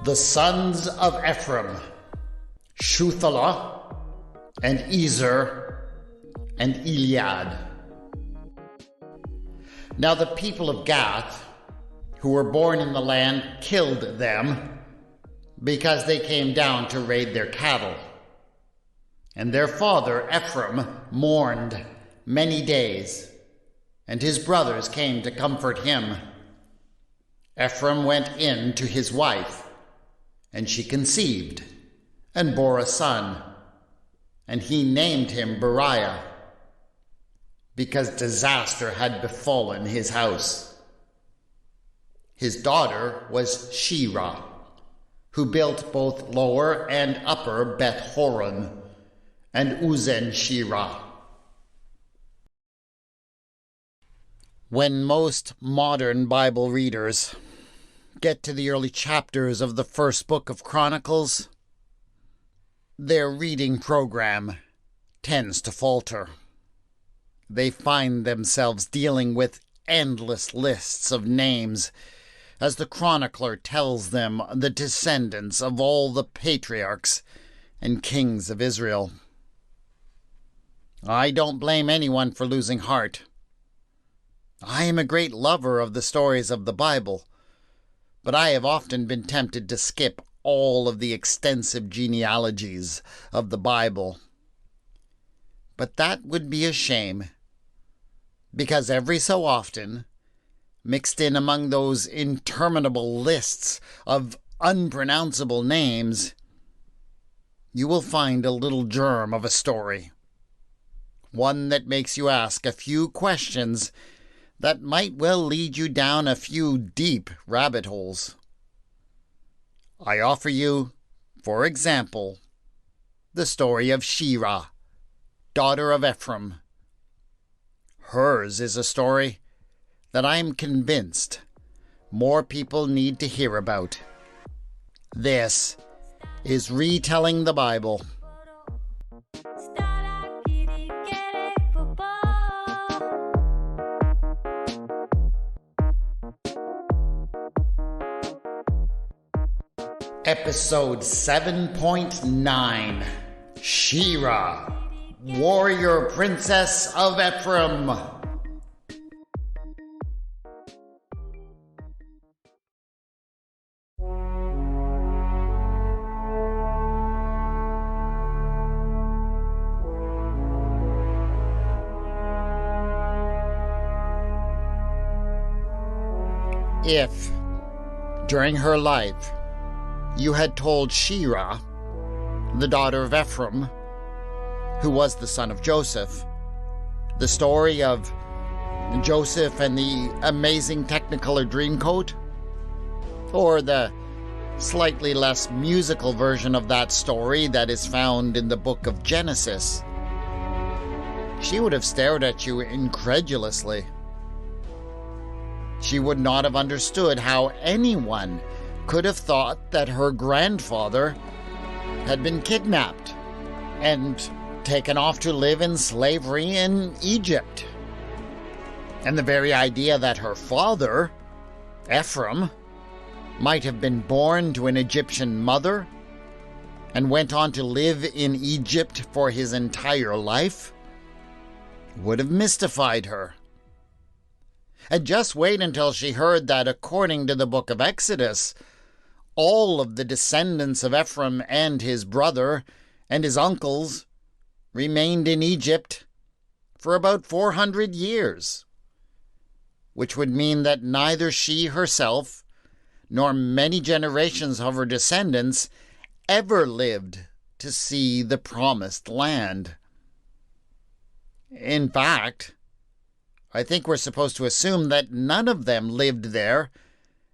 The sons of Ephraim, Shuthalah, and Ezer, and Eliad. Now the people of Gath, who were born in the land, killed them, because they came down to raid their cattle. And their father Ephraim mourned many days, and his brothers came to comfort him. Ephraim went in to his wife, and she conceived, and bore a son, and he named him Beriah, because disaster had befallen his house. His daughter was Sheerah, who built both lower and upper Beth Horon, and Uzen Sheerah. When most modern Bible readers get to the early chapters of the first book of Chronicles, their reading program tends to falter. They find themselves dealing with endless lists of names as the chronicler tells them the descendants of all the patriarchs and kings of Israel. I don't blame anyone for losing heart. I am a great lover of the stories of the Bible, but I have often been tempted to skip all of the extensive genealogies of the Bible. But that would be a shame, because every so often, mixed in among those interminable lists of unpronounceable names, you will find a little germ of a story, one that makes you ask a few questions that might well lead you down a few deep rabbit holes. I offer you, for example, the story of Sheerah, daughter of Ephraim. Hers is a story that I am convinced more people need to hear about. This is Retelling the Bible. Episode 7.9, Sheerah, Warrior Princess of Ephraim. If, during her life, you had told Sheerah, the daughter of Ephraim, who was the son of Joseph, the story of Joseph and the amazing Technicolor Dreamcoat, or the slightly less musical version of that story that is found in the book of Genesis, she would have stared at you incredulously. She would not have understood how anyone could have thought that her grandfather had been kidnapped and taken off to live in slavery in Egypt. And the very idea that her father, Ephraim, might have been born to an Egyptian mother and went on to live in Egypt for his entire life would have mystified her. And just wait until she heard that, according to the book of Exodus, all of the descendants of Ephraim and his brother and his uncles remained in Egypt for about 400 years, which would mean that neither she herself nor many generations of her descendants ever lived to see the promised land. In fact, I think we're supposed to assume that none of them lived there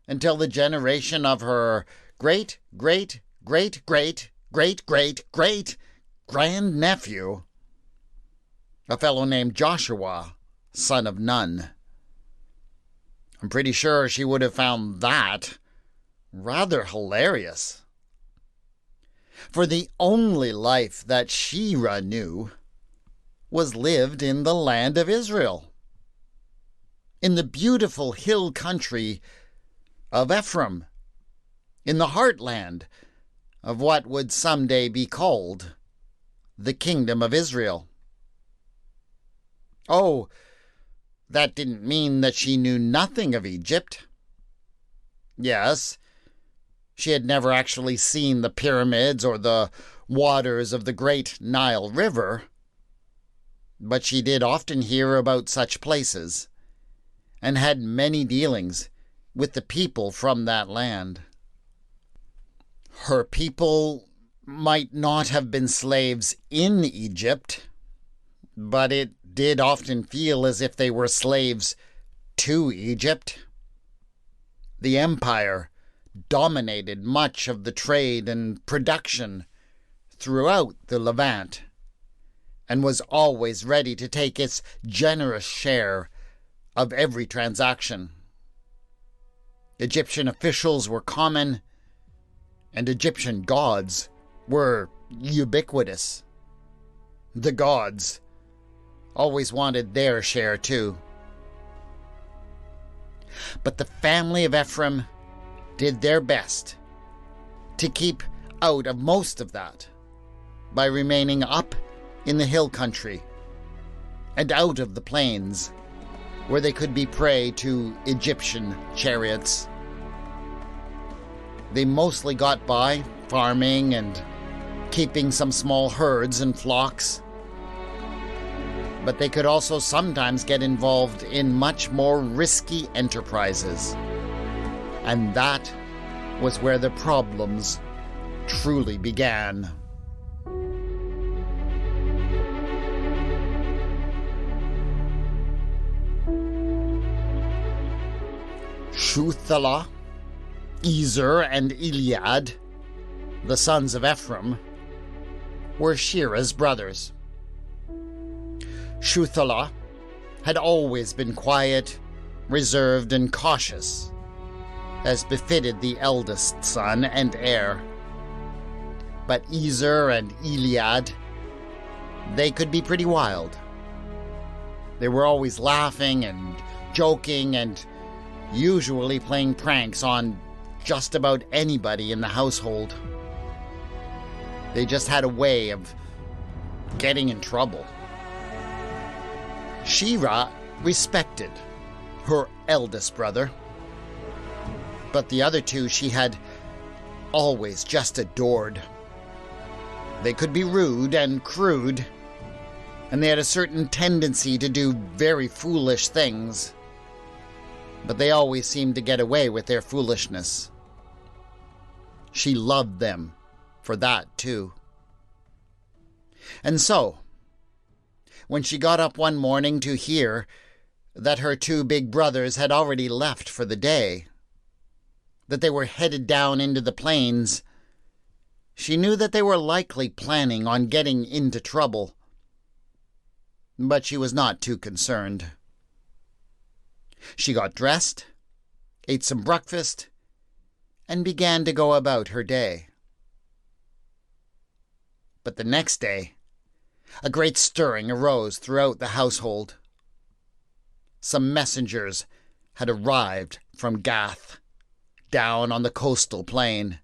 until the generation of her great-great-great-great-great-great-great-grandnephew, a fellow named Joshua, son of Nun. I'm pretty sure she would have found that rather hilarious. For the only life that Sheerah knew was lived in the land of Israel, in the beautiful hill country of Ephraim, in the heartland of what would someday be called the Kingdom of Israel. Oh, that didn't mean that she knew nothing of Egypt. Yes, she had never actually seen the pyramids or the waters of the great Nile River, but she did often hear about such places and had many dealings with the people from that land. Her people might not have been slaves in Egypt, but it did often feel as if they were slaves to Egypt. The empire dominated much of the trade and production throughout the Levant, and was always ready to take its generous share of every transaction. Egyptian officials were common, and Egyptian gods were ubiquitous. The gods always wanted their share too. But the family of Ephraim did their best to keep out of most of that by remaining up in the hill country and out of the plains, where they could be prey to Egyptian chariots. They mostly got by farming and keeping some small herds and flocks, but they could also sometimes get involved in much more risky enterprises. And that was where the problems truly began. Shuthalah, Ezer, and Eliad, the sons of Ephraim, were Sheerah's brothers. Shuthalah had always been quiet, reserved, and cautious, as befitted the eldest son and heir. But Ezer and Eliad, they could be pretty wild. They were always laughing and joking and usually playing pranks on just about anybody in the household. They just had a way of getting in trouble. Sheerah respected her eldest brother, but the other two she had always just adored. They could be rude and crude, and they had a certain tendency to do very foolish things, but they always seemed to get away with their foolishness. She loved them for that, too. And so, when she got up one morning to hear that her two big brothers had already left for the day, that they were headed down into the plains, she knew that they were likely planning on getting into trouble. But she was not too concerned. She got dressed, ate some breakfast, and began to go about her day. But the next day, a great stirring arose throughout the household. Some messengers had arrived from Gath, down on the coastal plain,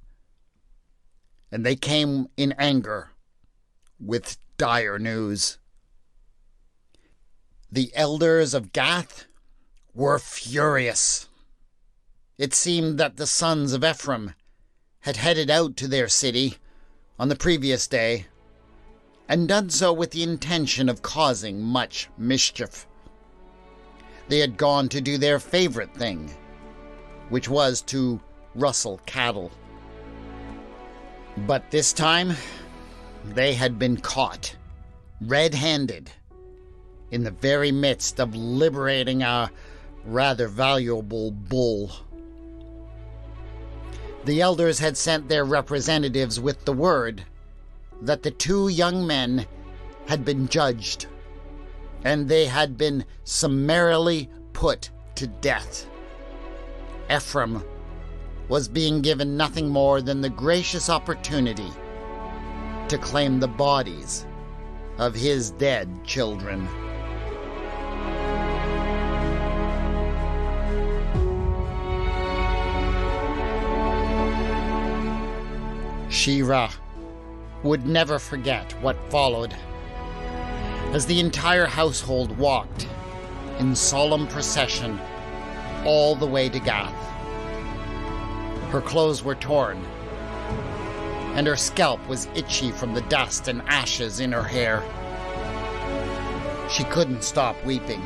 and they came in anger with dire news. The elders of Gath were furious. It seemed that the sons of Ephraim had headed out to their city on the previous day and done so with the intention of causing much mischief. They had gone to do their favorite thing, which was to rustle cattle. But this time, they had been caught, red-handed, in the very midst of liberating a rather valuable bull. The elders had sent their representatives with the word that the two young men had been judged, and they had been summarily put to death. Ephraim was being given nothing more than the gracious opportunity to claim the bodies of his dead children. Sheerah would never forget what followed as the entire household walked in solemn procession all the way to Gath. Her clothes were torn, and her scalp was itchy from the dust and ashes in her hair. She couldn't stop weeping,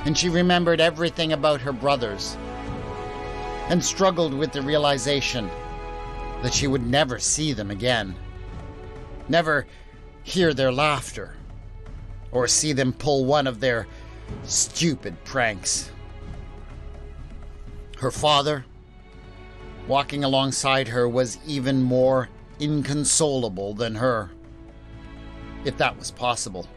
and she remembered everything about her brothers and struggled with the realization that she would never see them again, never hear their laughter, or see them pull one of their stupid pranks. Her father, walking alongside her, was even more inconsolable than her, if that was possible.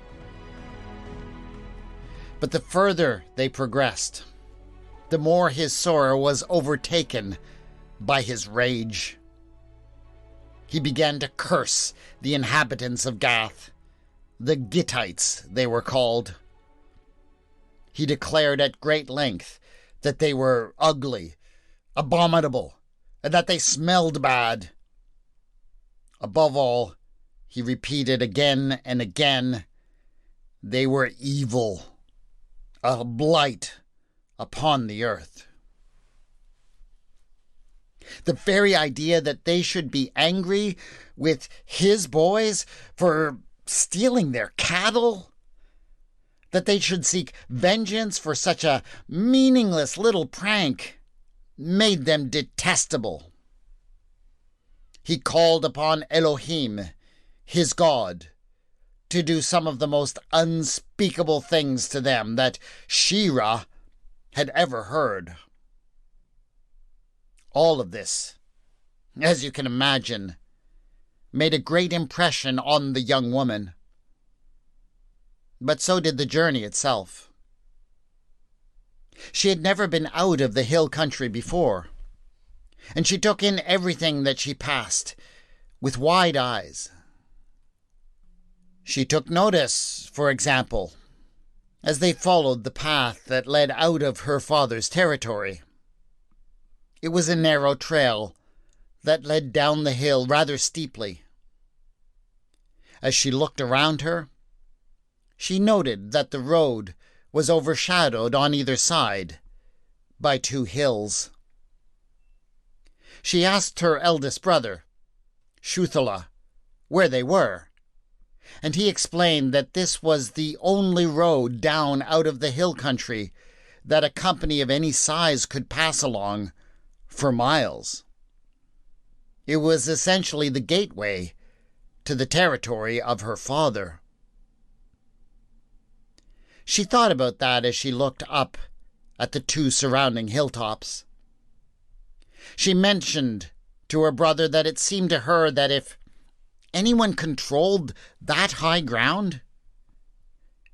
But the further they progressed, the more his sorrow was overtaken by his rage. He began to curse the inhabitants of Gath, the Gittites they were called. He declared at great length that they were ugly, abominable, and that they smelled bad. Above all, he repeated again and again, they were evil, a blight upon the earth. The very idea that they should be angry with his boys for stealing their cattle, that they should seek vengeance for such a meaningless little prank, made them detestable. He called upon Elohim, his God, to do some of the most unspeakable things to them that Sheerah had ever heard. All of this, as you can imagine, made a great impression on the young woman. But so did the journey itself. She had never been out of the hill country before, and she took in everything that she passed with wide eyes. She took notice, for example, as they followed the path that led out of her father's territory. It was a narrow trail that led down the hill rather steeply. As she looked around her, she noted that the road was overshadowed on either side by two hills. She asked her eldest brother, Shuthelah, where they were, and he explained that this was the only road down out of the hill country that a company of any size could pass along for miles. It was essentially the gateway to the territory of her father. She thought about that as she looked up at the two surrounding hilltops. She mentioned to her brother that it seemed to her that if anyone controlled that high ground,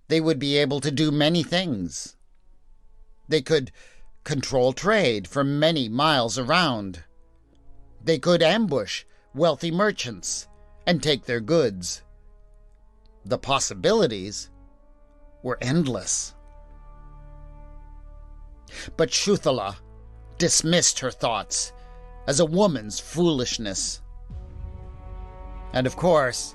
they would be able to do many things. They could control trade for many miles around. They could ambush wealthy merchants and take their goods. The possibilities were endless. But Shuthelah dismissed her thoughts as a woman's foolishness. And of course,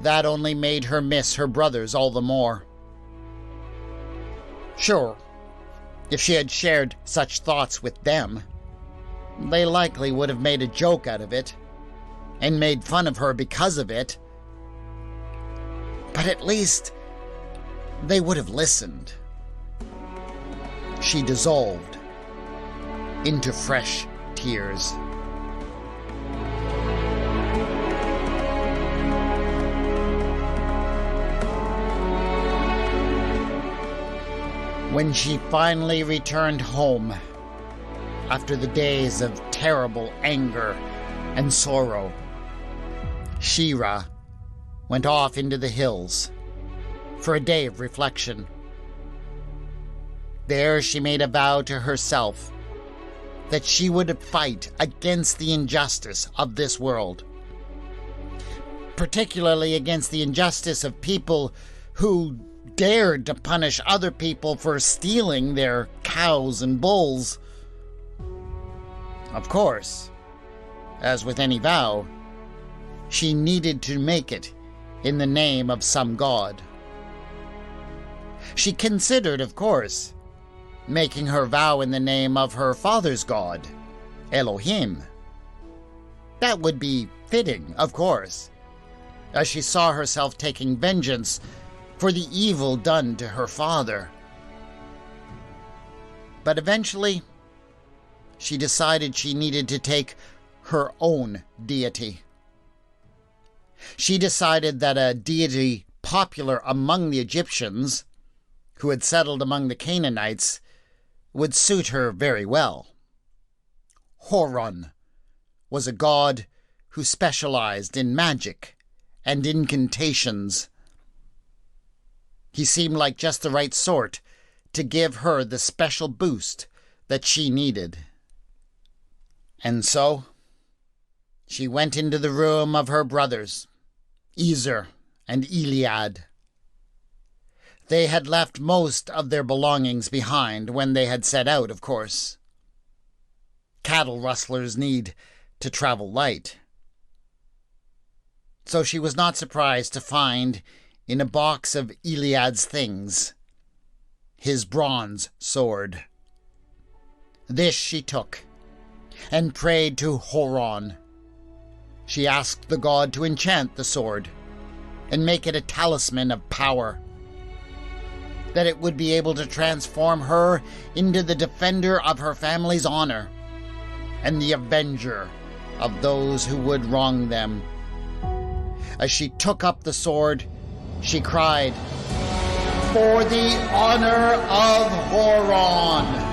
that only made her miss her brothers all the more. Sure, if she had shared such thoughts with them, they likely would have made a joke out of it and made fun of her because of it. But at least they would have listened. She dissolved into fresh tears. When she finally returned home, after the days of terrible anger and sorrow, Sheerah went off into the hills for a day of reflection. There she made a vow to herself that she would fight against the injustice of this world, particularly against the injustice of people who dared to punish other people for stealing their cows and bulls. Of course, as with any vow, she needed to make it in the name of some god. She considered, of course, making her vow in the name of her father's god, Elohim. That would be fitting, of course, as she saw herself taking vengeance for the evil done to her father. But eventually, she decided she needed to take her own deity. She decided that a deity popular among the Egyptians, who had settled among the Canaanites, would suit her very well. Horon was a god who specialized in magic and incantations. He seemed like just the right sort to give her the special boost that she needed. And so, she went into the room of her brothers, Ezer and Eliad. They had left most of their belongings behind when they had set out, of course. Cattle rustlers need to travel light. So she was not surprised to find in a box of Eliad's things his bronze sword. This she took and prayed to Horon. She asked the god to enchant the sword and make it a talisman of power, that it would be able to transform her into the defender of her family's honor and the avenger of those who would wrong them. As she took up the sword, she cried, "For the honor of Horon!"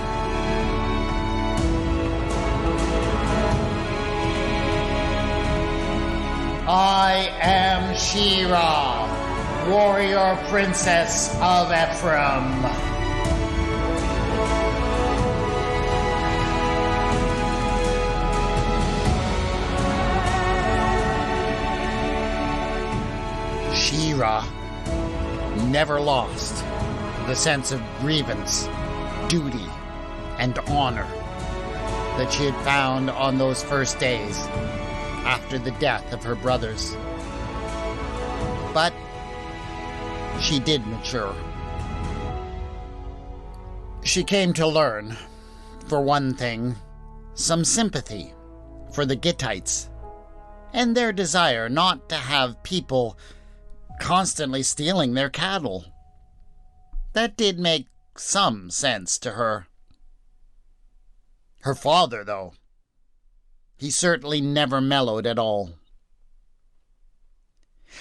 I am Sheerah, warrior princess of Ephraim. Sheerah never lost the sense of grievance, duty, and honor that she had found on those first days after the death of her brothers. But she did mature. She came to learn, for one thing, some sympathy for the Gittites and their desire not to have people constantly stealing their cattle. That did make some sense to her. Her father, though, he certainly never mellowed at all.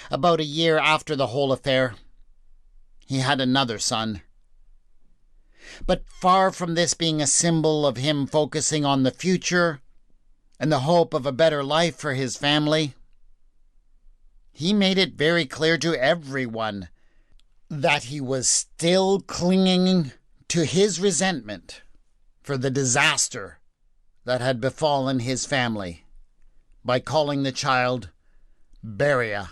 About a year after the whole affair, he had another son. But far from this being a symbol of him focusing on the future and the hope of a better life for his family, he made it very clear to everyone that he was still clinging to his resentment for the disaster that had befallen his family by calling the child Beriah.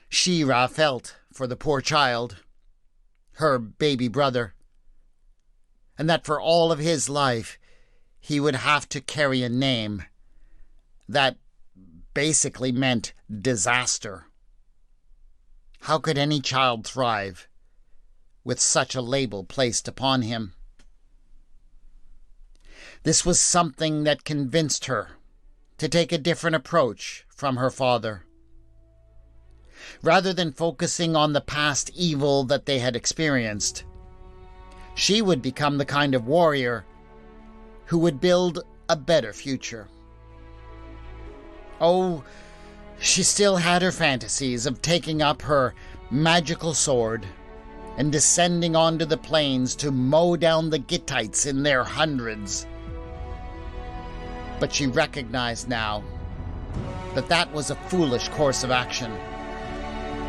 Sheerah felt for the poor child, her baby brother, and that for all of his life he would have to carry a name that basically meant disaster. How could any child thrive with such a label placed upon him? This was something that convinced her to take a different approach from her father. Rather than focusing on the past evil that they had experienced, she would become the kind of warrior who would build a better future. Oh, she still had her fantasies of taking up her magical sword and descending onto the plains to mow down the Gittites in their hundreds. But she recognized now that that was a foolish course of action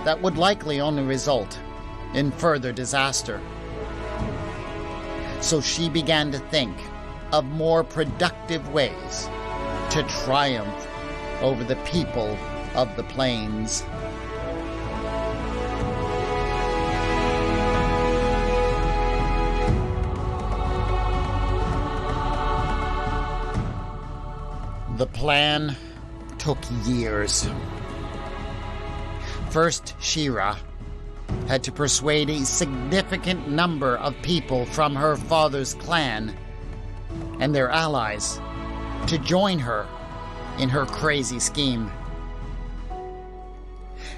that would likely only result in further disaster. So she began to think of more productive ways to triumph over the people of the plains. The plan took years. First, Sheerah had to persuade a significant number of people from her father's clan and their allies to join her in her crazy scheme.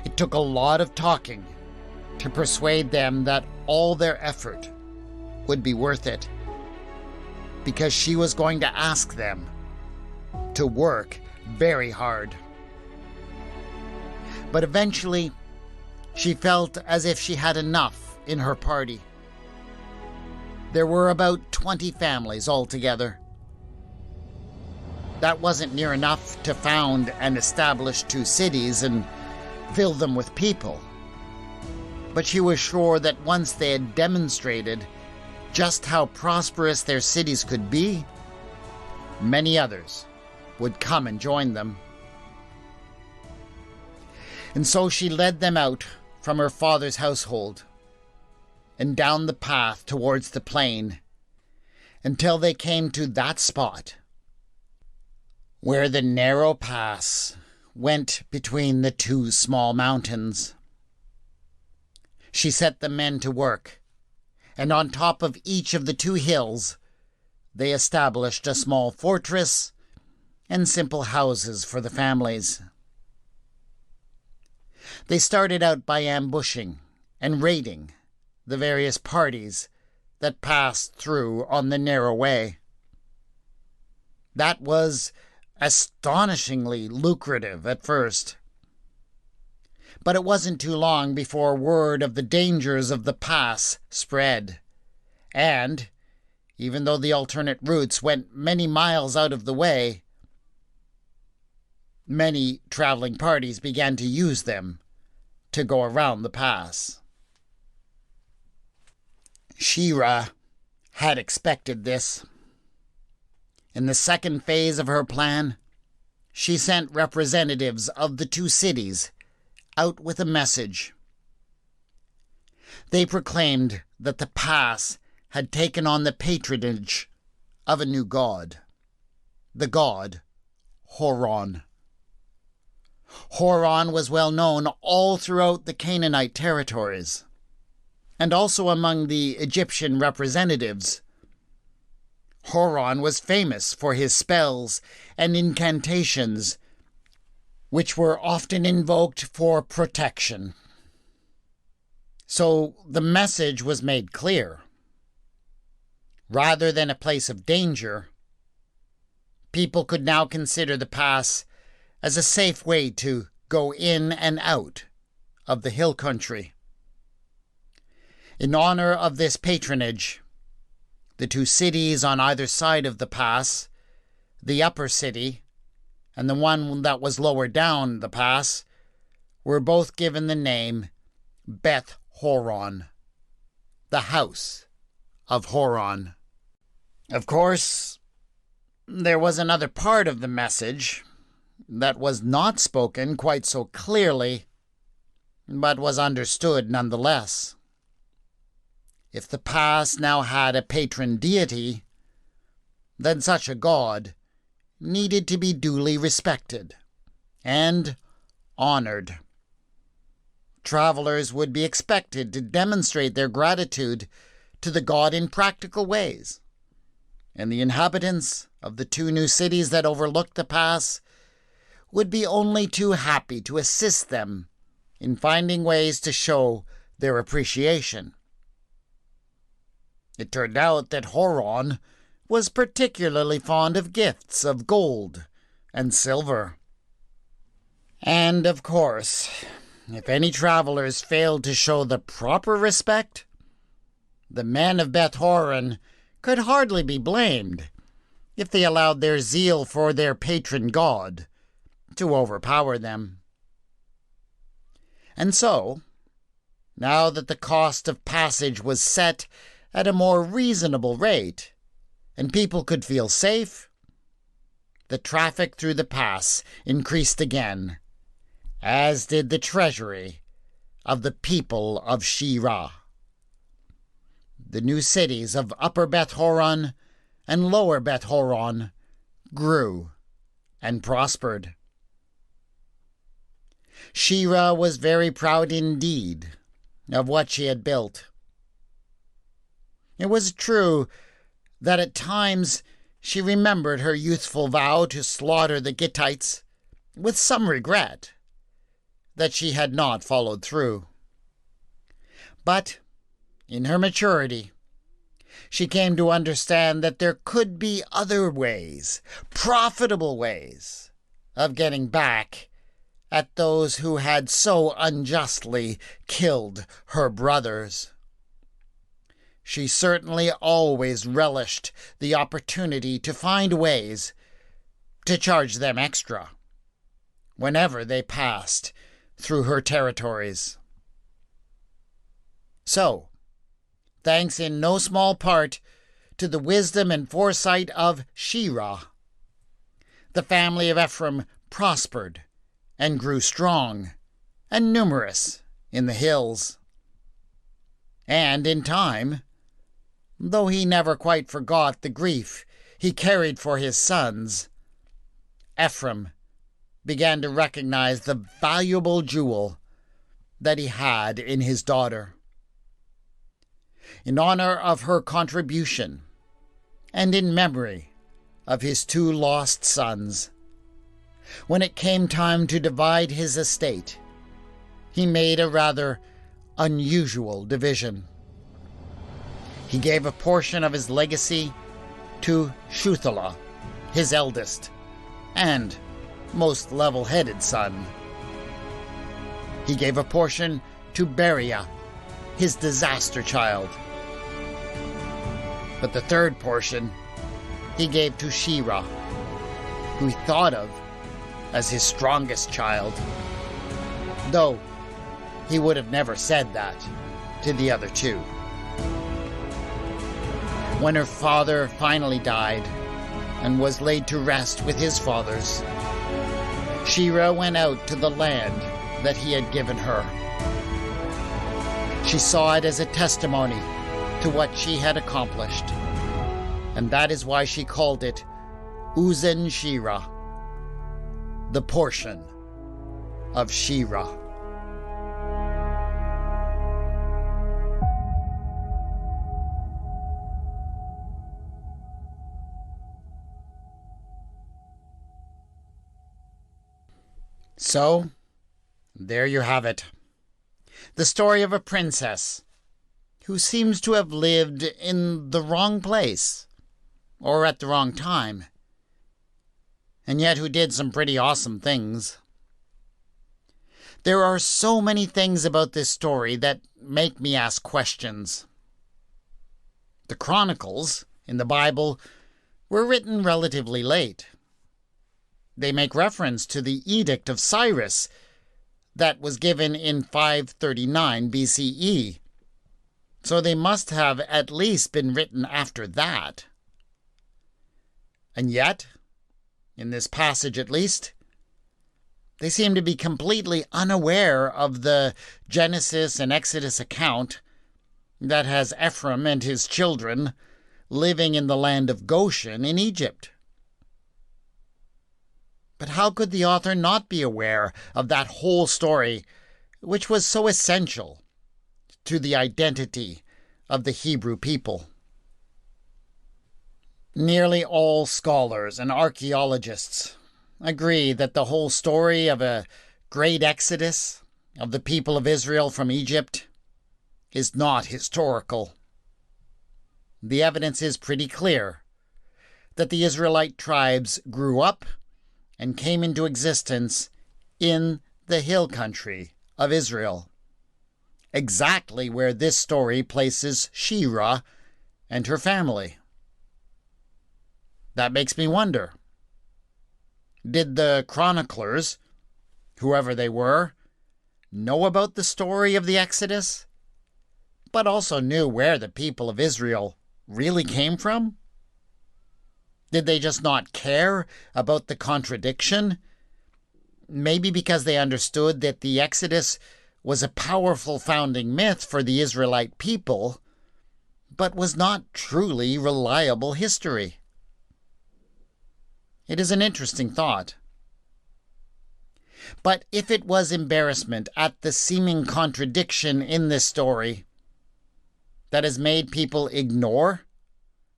It took a lot of talking to persuade them that all their effort would be worth it, because she was going to ask them to work very hard. But eventually, she felt as if she had enough in her party. There were about 20 families altogether. That wasn't near enough to found and establish 2 cities and fill them with people. But she was sure that once they had demonstrated just how prosperous their cities could be, many others would come and join them. And so she led them out from her father's household and down the path towards the plain until they came to that spot where the narrow pass went between the 2 small mountains. She set the men to work, and on top of each of the 2 hills, they established a small fortress and simple houses for the families. They started out by ambushing and raiding the various parties that passed through on the narrow way. That was astonishingly lucrative at first. But it wasn't too long before word of the dangers of the pass spread, and, even though the alternate routes went many miles out of the way, many traveling parties began to use them to go around the pass. Sheerah had expected this. In the second phase of her plan, she sent representatives of the 2 cities out with a message. They proclaimed that the pass had taken on the patronage of a new god, the god Horon. Horon was well known all throughout the Canaanite territories, and also among the Egyptian representatives. Horon was famous for his spells and incantations, which were often invoked for protection. So the message was made clear. Rather than a place of danger, people could now consider the pass as a safe way to go in and out of the hill country. In honor of this patronage, the 2 cities on either side of the pass, the upper city and the one that was lower down the pass, were both given the name Beth Horon, the house of Horon. Of course, there was another part of the message that was not spoken quite so clearly, but was understood nonetheless. If the pass now had a patron deity, then such a god needed to be duly respected and honored. Travelers would be expected to demonstrate their gratitude to the god in practical ways, and the inhabitants of the 2 new cities that overlooked the pass would be only too happy to assist them in finding ways to show their appreciation. It turned out that Horon was particularly fond of gifts of gold and silver. And, of course, if any travelers failed to show the proper respect, the men of Beth Horon could hardly be blamed if they allowed their zeal for their patron god to overpower them. And so, now that the cost of passage was set at a more reasonable rate, and people could feel safe, the traffic through the pass increased again, as did the treasury of the people of Sheerah. The new cities of Upper Beth Horon and Lower Beth Horon grew and prospered. Sheerah was very proud indeed of what she had built. It was true that at times she remembered her youthful vow to slaughter the Gittites with some regret that she had not followed through. But in her maturity, she came to understand that there could be other ways, profitable ways, of getting back at those who had so unjustly killed her brothers. She certainly always relished the opportunity to find ways to charge them extra whenever they passed through her territories. So, thanks in no small part to the wisdom and foresight of Sheerah, the family of Ephraim prospered and grew strong and numerous in the hills. And in time, though he never quite forgot the grief he carried for his sons, Ephraim began to recognize the valuable jewel that he had in his daughter. In honor of her contribution, and in memory of his 2 lost sons, when it came time to divide his estate, he made a rather unusual division. He gave a portion of his legacy to Shuthelah, his eldest and most level-headed son. He gave a portion to Beriah, his disaster child. But the 3rd portion he gave to Sheerah, who he thought of as his strongest child, though he would have never said that to the other 2. When her father finally died and was laid to rest with his fathers, Sheerah went out to the land that he had given her. She saw it as a testimony to what she had accomplished, and that is why she called it Uzen Sheerah, the portion of Sheerah. So, there you have it. The story of a princess who seems to have lived in the wrong place or at the wrong time, and yet who did some pretty awesome things. There are so many things about this story that make me ask questions. The Chronicles in the Bible were written relatively late. They make reference to the Edict of Cyrus that was given in 539 BCE, so they must have at least been written after that. And yet, in this passage at least, they seem to be completely unaware of the Genesis and Exodus account that has Ephraim and his children living in the land of Goshen in Egypt. But how could the author not be aware of that whole story, which was so essential to the identity of the Hebrew people? Nearly all scholars and archaeologists agree that the whole story of a great exodus of the people of Israel from Egypt is not historical. The evidence is pretty clear that the Israelite tribes grew up and came into existence in the hill country of Israel, exactly where this story places Sheerah and her family. That makes me wonder, did the chroniclers, whoever they were, know about the story of the Exodus, but also knew where the people of Israel really came from? Did they just not care about the contradiction? Maybe because they understood that the Exodus was a powerful founding myth for the Israelite people, but was not truly reliable history. It is an interesting thought. But if it was embarrassment at the seeming contradiction in this story that has made people ignore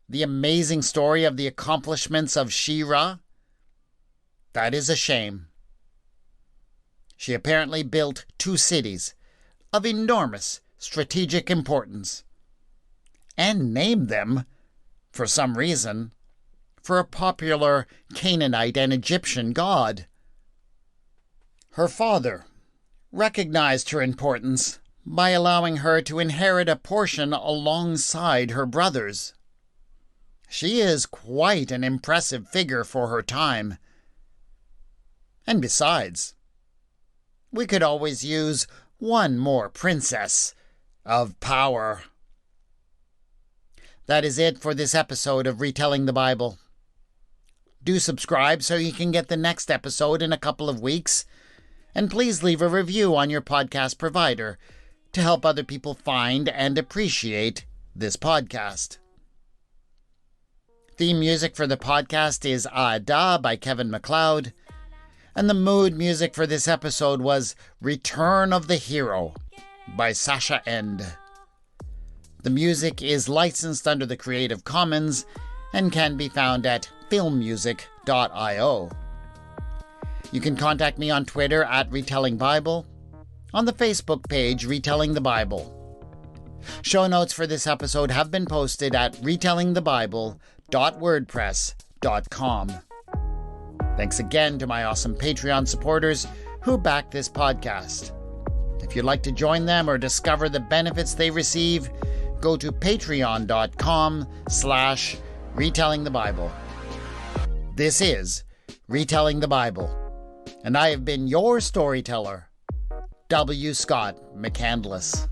the amazing story of the accomplishments of Sheerah, that is a shame. She apparently built 2 cities of enormous strategic importance and named them, for some reason, for a popular Canaanite and Egyptian god. Her father recognized her importance by allowing her to inherit a portion alongside her brothers. She is quite an impressive figure for her time. And besides, we could always use one more princess of power. That is it for this episode of Retelling the Bible. Do subscribe so you can get the next episode in a couple of weeks. And please leave a review on your podcast provider to help other people find and appreciate this podcast. Theme music for the podcast is Ada by Kevin MacLeod. And the mood music for this episode was Return of the Hero by Sasha End. The music is licensed under the Creative Commons and can be found at filmmusic.io. You can contact me on Twitter at Retelling Bible, on the Facebook page Retelling the Bible. Show notes for this episode have been posted at retellingthebible.wordpress.com. Thanks again to my awesome Patreon supporters who back this podcast. If you'd like to join them or discover the benefits they receive, go to patreon.com/retellingthebible. This is Retelling the Bible, and I have been your storyteller, W. Scott McCandless.